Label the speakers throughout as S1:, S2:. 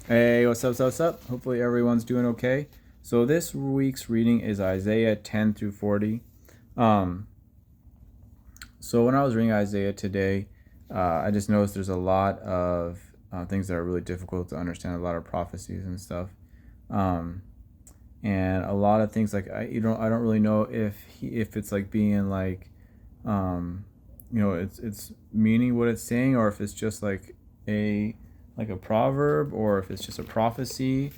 S1: Hey, what's up? Hopefully everyone's doing okay. So this week's reading is Isaiah 10 through 40. Um, so when I was reading Isaiah today, I just noticed there's a lot of things that are really difficult to understand, a lot of prophecies and stuff. Um, and a lot of things like I don't really know if it's like being like, um, it's meaning what it's saying, or if it's just a a proverb, or if it's just a prophecy.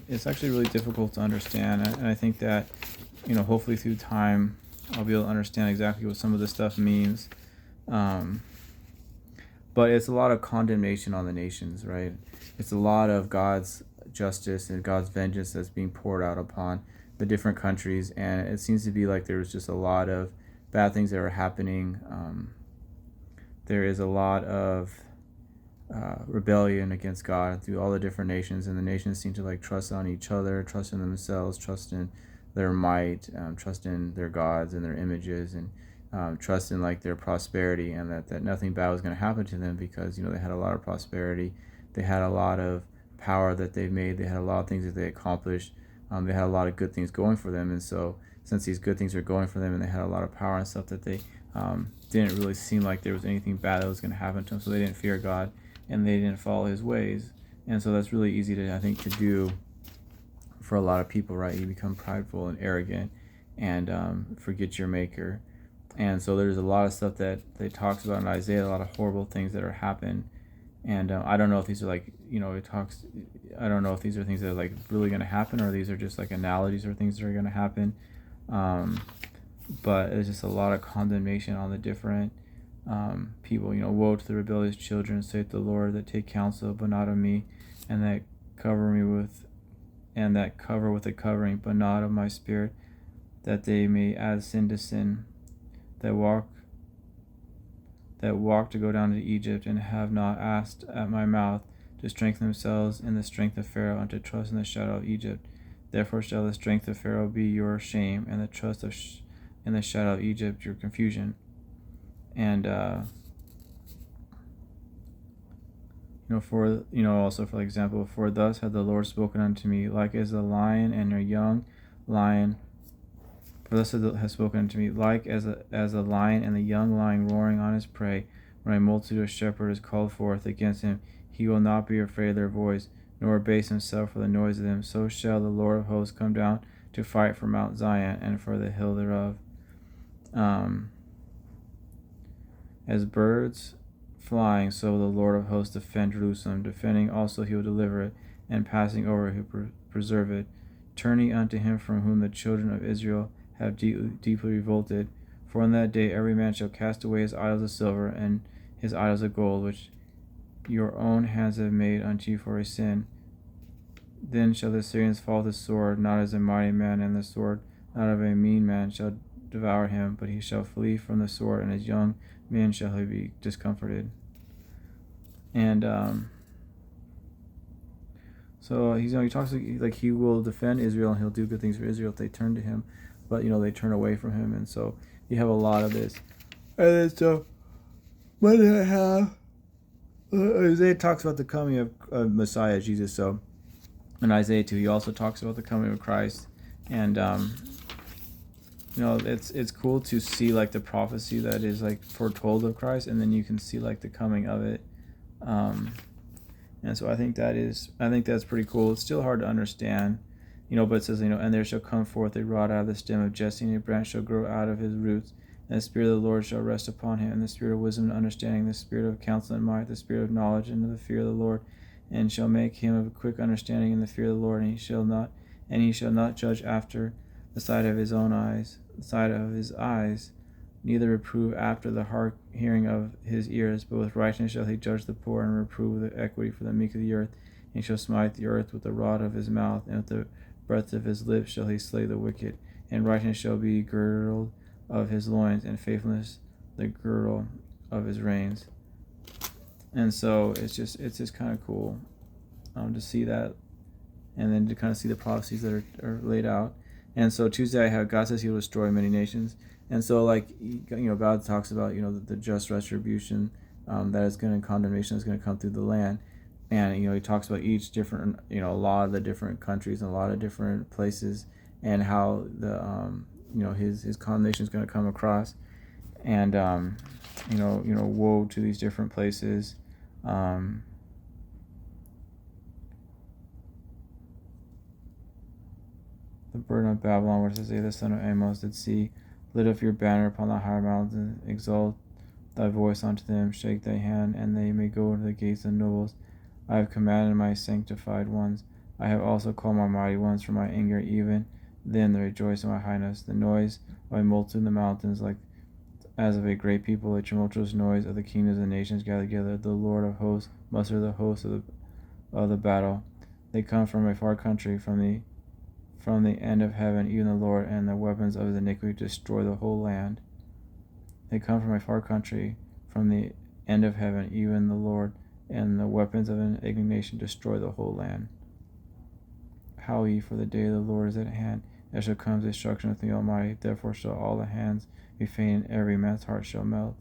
S1: It's actually really difficult to understand, and I think that hopefully through time I'll be able to understand exactly what some of this stuff means. Um, but it's a lot of condemnation on the nations, right? It's a lot of God's justice and God's vengeance that's being poured out upon the different countries, and it seems to be like there's just a lot of bad things that are happening. There is a lot of rebellion against God through all the different nations, and the nations seem to like trust on each other, trust in themselves, trust in their might, trust in their gods and their images, and trust in like their prosperity, and that nothing bad was going to happen to them because they had a lot of prosperity, they had a lot of power that they've made, they had a lot of things that they accomplished, they had a lot of good things going for them, and so since these good things were going for them and they had a lot of power and stuff, that they didn't really seem like there was anything bad that was going to happen to them, so they didn't fear God and they didn't follow his ways. And so that's really easy to, I think, to do for a lot of people, right? You become prideful and arrogant and forget your maker. And so there's a lot of stuff that they talks about in Isaiah, a lot of horrible things that are happening. And I don't know if these are like, it talks, I don't know if these are things that are like really going to happen, or these are just like analogies or things that are going to happen. Um, but there's just a lot of condemnation on the different people. Woe to the rebellious children, saith the Lord, that take counsel, but not of me, and that cover me with, and that cover with a covering, but not of my spirit, that they may add sin to sin, that walk to go down to Egypt, and have not asked at my mouth, to strengthen themselves in the strength of Pharaoh, and to trust in the shadow of Egypt. Therefore shall the strength of Pharaoh be your shame, and the trust in the shadow of Egypt your confusion. And also for example, for thus hath the Lord spoken unto me, like as a lion and a young lion. For thus has spoken unto me, like as a lion and a young lion roaring on his prey. When a multitude of shepherds is called forth against him, he will not be afraid of their voice, nor abase himself for the noise of them. So shall the Lord of hosts come down to fight for Mount Zion and for the hill thereof. As birds flying, so will the Lord of hosts defend Jerusalem. Defending also he will deliver it, and passing over he will preserve it. Turning unto him from whom the children of Israel have deeply revolted. For in that day every man shall cast away his idols of silver and his idols of gold, which your own hands have made unto you for a sin. Then shall the Assyrians fall with the sword, not as a mighty man, and the sword not of a mean man shall devour him, but he shall flee from the sword, and his young men shall he be discomforted. And so he talks like he will defend Israel and he'll do good things for Israel if they turn to him, but they turn away from him, and so you have a lot of this. And then so what do I have? Isaiah talks about the coming of Messiah Jesus. So in Isaiah 2, he also talks about the coming of Christ, and it's cool to see like the prophecy that is like foretold of Christ, and then you can see like the coming of it. And so I think that's pretty cool. It's still hard to understand, but it says, and there shall come forth a rod out of the stem of Jesse, and a branch shall grow out of his roots, and the Spirit of the Lord shall rest upon him, and the Spirit of wisdom and understanding, the Spirit of counsel and might, the Spirit of knowledge and of the fear of the Lord, and shall make him of a quick understanding in the fear of the Lord, and he shall not judge after the sight of his own eyes, the sight of his eyes, neither reprove after the hearing of his ears, but with righteousness shall he judge the poor, and reprove with equity for the meek of the earth. And he shall smite the earth with the rod of his mouth, and with the breath of his lips shall he slay the wicked. And righteousness shall be girdle of his loins, and faithfulness the girdle of his reins. And so it's just kind of cool to see that, and then to kind of see the prophecies that are laid out. And so Tuesday I have God says he will destroy many nations. And so God talks about the just retribution that is going to condemnation is going to come through the land. and he talks about each different, a lot of the different countries and a lot of different places, and how the his condemnation is going to come across, and woe to these different places. The burden of Babylon, which Isaiah the son of Amos did see. Lift up your banner upon the high mountains, exalt thy voice unto them, shake thy hand, and they may go into the gates of nobles. I have commanded my sanctified ones. I have also called my mighty ones from my anger, even then they rejoice in my highness. The noise of a multitude in the mountains, like as of a great people, a tumultuous noise of the kingdoms of the nations gathered together. The Lord of hosts muster the hosts of the battle. They come from a far country, from the end of heaven, even the Lord, and the weapons of his iniquity destroy the whole land. They come from a far country, from the end of heaven, even the Lord, and the weapons of indignation destroy the whole land. Howl ye, for the day of the Lord is at hand. There shall come destruction of the Almighty. Therefore shall all the hands be faint, and every man's heart shall melt.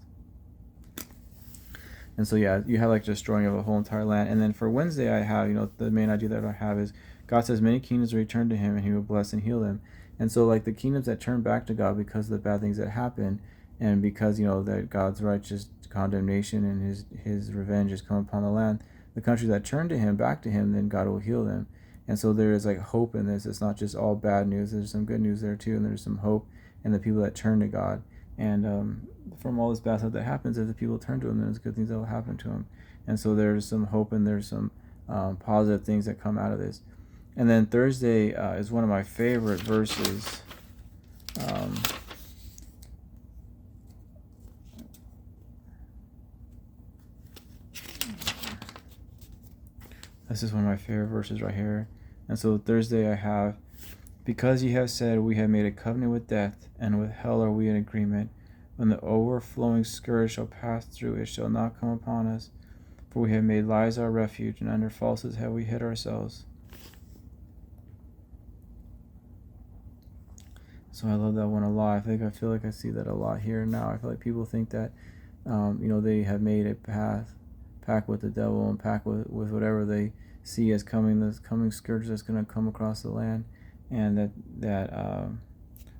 S1: And so, yeah, you have like destroying of a whole entire land. And then for Wednesday, I have, the main idea that I have is God says many kingdoms return to him, and he will bless and heal them. And so, like the kingdoms that turn back to God because of the bad things that happen, and because that God's righteous condemnation and his revenge has come upon the land, the countries that turn to him, back to him, then God will heal them. And so there is like hope in this. It's not just all bad news. There's some good news there too, and there's some hope in the people that turn to God. And from all this bad stuff that happens, if the people turn to him, then there's good things that will happen to him. And so there's some hope, and there's some positive things that come out of this. And then Thursday is one of my favorite verses. This is one of my favorite verses right here. And so Thursday I have, because ye have said, we have made a covenant with death, and with hell are we in agreement. When the overflowing scourge shall pass through, it shall not come upon us. For we have made lies our refuge, and under falsehoods have we hid ourselves. So I love that one a lot. I feel like I see that a lot here now. I feel like people think that, they have made a pact with the devil, and pact with whatever they see as coming, this coming scourge that's going to come across the land, and that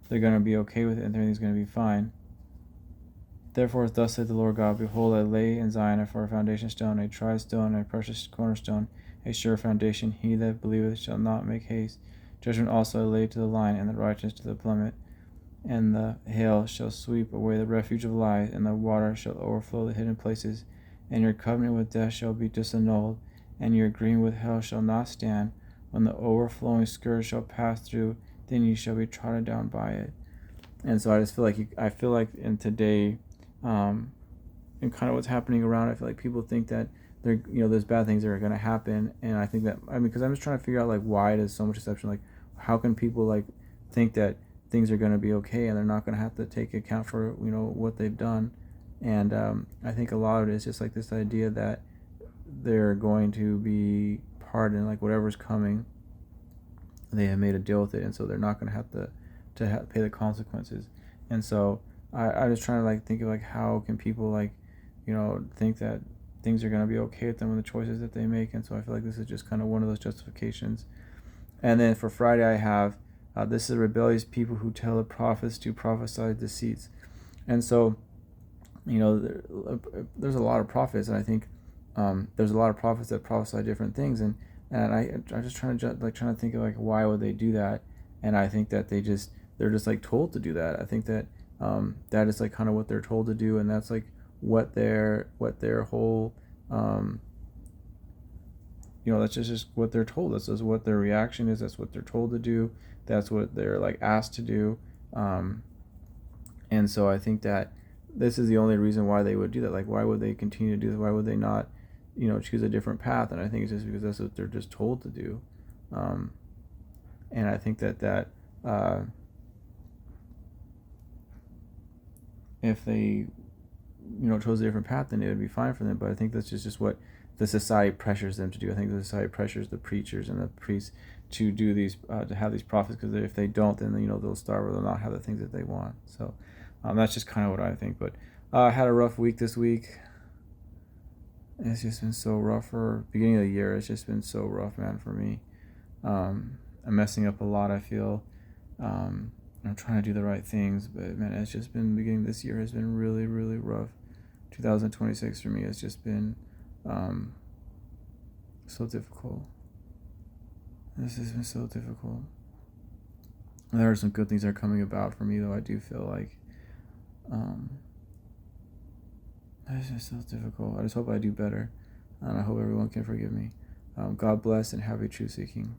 S1: they're going to be okay with it, and everything's going to be fine. Therefore, thus saith the Lord God, behold, I lay in Zion for a foundation stone, a tried stone, a precious cornerstone, a sure foundation. He that believeth shall not make haste. Judgment also I lay to the line, and the righteous to the plummet. And the hail shall sweep away the refuge of lies, and the water shall overflow the hidden places. And your covenant with death shall be disannulled, and your agreement with hell shall not stand. When the overflowing scourge shall pass through, then you shall be trodden down by it. And so I just feel like in today, and kind of what's happening around, I feel like people think that there's bad things that are going to happen, and I think that, because I'm just trying to figure out like why there's so much deception. Like, how can people like think that things are going to be okay and they're not going to have to take account for what they've done? And I think a lot of it is just like this idea that they're going to be pardoned, like whatever's coming, they have made a deal with it, and so they're not going to have to pay the consequences. And so I was trying to like think of like how can people like think that things are going to be okay with them with the choices that they make. And so I feel like this is just kind of one of those justifications. And then for Friday I have this is rebellious people who tell the prophets to prophesy deceits. And so there's a lot of prophets, and I think there's a lot of prophets that prophesy different things, and I'm just trying to think of like why would they do that. And I think that they're just like told to do that. I think that that is like kind of what they're told to do, and that's like what their whole that's just what they're told. That's just what their reaction is. That's what they're told to do. That's what they're like asked to do. And so I think that this is the only reason why they would do that. Like, why would they continue to do this? Why would they not choose a different path? And I think it's just because that's what they're just told to do. And I think that if they chose a different path, then it would be fine for them. But I think that's just what the society pressures them to do. I think the society pressures the preachers and the priests to do these to have these prophets, because if they don't, then they'll starve, or they'll not have the things that they want. So that's just kind of what I think. But I had a rough week this week. It's just been so rough for beginning of the year. It's just been so rough, man, for me. I'm messing up a lot, I feel. I'm trying to do the right things, but man, it's just been beginning this year has been really, really rough. 2026 for me has just been so difficult. This has been so difficult. And there are some good things that are coming about for me, though. I do feel like it's just so difficult. I just hope I do better, and I hope everyone can forgive me. God bless and happy truth seeking.